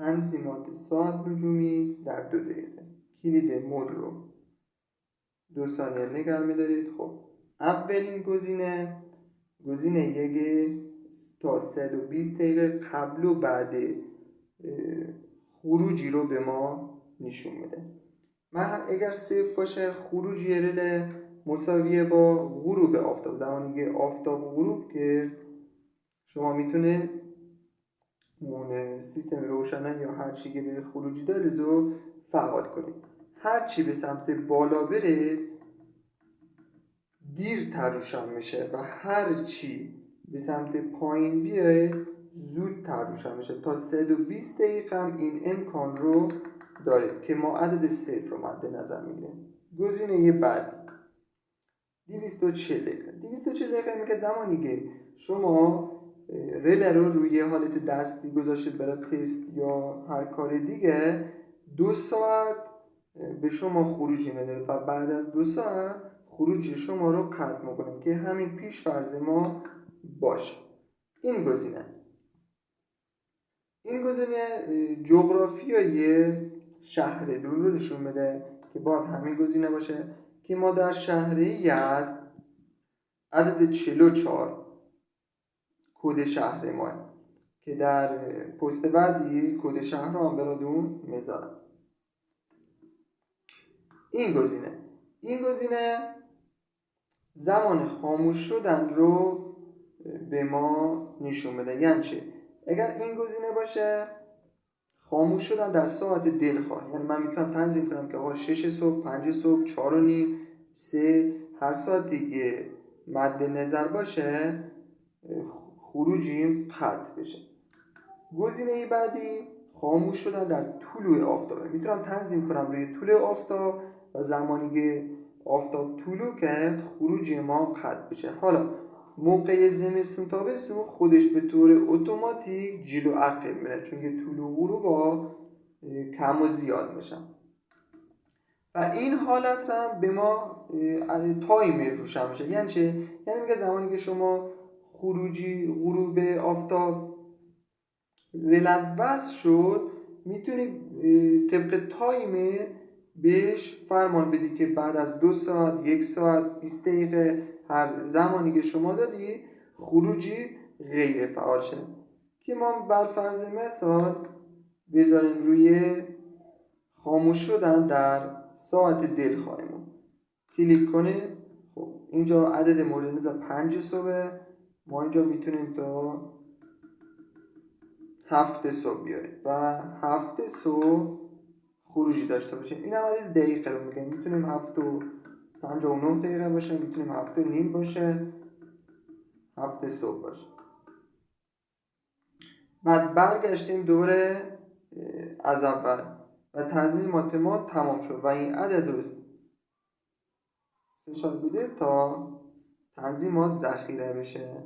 تنظیمات ساعت نجومی در 2 دقیقه. کلید مود رو 2 ثانیه نگه می‌دارید. خب اولین گزینه 1 تا 120 دقیقه قبل و بعد خروجی رو به ما نشون میده. من اگر 0 باشه خروج رل مساویه با غروب آفتاب. زمانی که آفتاب غروب کرد شما میتونه اون سیستم روشنایی یا هر چی که به خروجی داره رو فعال کنید. هر چی به سمت بالا بره دیرتر روشن میشه و هر چی به سمت پایین بیاد زودتر روشن میشه. تا 120 دقیقه هم این امکان رو دارید که ما عدد 0 رو مد نظر میگیریم. گزینه بعدی 240 دقیقه. 240 دقیقه میگه زمانی که شما رل رو روی حالت دستی گذاشتید برای تست یا هر کار دیگه 2 ساعت به شما خروجی میده و بعد از 2 ساعت خروجی شما رو قطع میکنه که همین پیش فرض ما باشه. این گزینه جغرافیای شهر دون رو نشون میده که باید همین گزینه باشه که ما در شهر یزد عدد 44 کد شهر ما که در پست بعدی کد شهر رو هم براتون میذارم. این گزینه زمان خاموش شدن رو به ما نشون میده. یعنی چه؟ اگر این گزینه باشه خاموش شدن در ساعت دلخواه، یعنی من میتونم تنظیم کنم که آقا 6 صبح، 5 صبح، 4 و نیم، 3 هر ساعت دیگه مد نظر باشه خروجیم قطع بشه. گزینه بعدی خاموش شدن در طلوع آفتابه. میتونم تنظیم کنم روی طلوع آفتاب و زمانی که آفتاب طلوع کرد خروج ما قطع بشه. حالا موقع زمستون تابستون خودش به طور اتوماتیک جلو عقب میره چون که طلوع غروبا کم و زیاد میشن و این حالت را به ما تایمر روشن میشه. یعنی چه؟ یعنی میگه زمانی که شما خروجی غروب آفتاب رلت وصل شد میتونی طبق تایمر بهش فرمان بدی که بعد از 2 ساعت، 1 ساعت، 20 دقیقه هر زمانی که شما دادی خروجی غیر فعال شه که ما بر فرض مثال بذاریم روی خاموش شدن در ساعت دلخواهمون کلیک کنه. خب اینجا عدد مورد نظر 5 صبح، ما اینجا میتونیم تا 7 صبح بیاریم و 7 صبح خروجی داشته باشیم. این هم عدد دقیقه رو میگه، میتونیم 7 و 59 دقیقه باشه، میتونیم 7 و نیم باشه، 7 صبح باشه. بعد برگشتیم دوره از اول و تنظیمات ما تمام شد و این عدد رو فشار بده تا تنظیمات ذخیره بشه.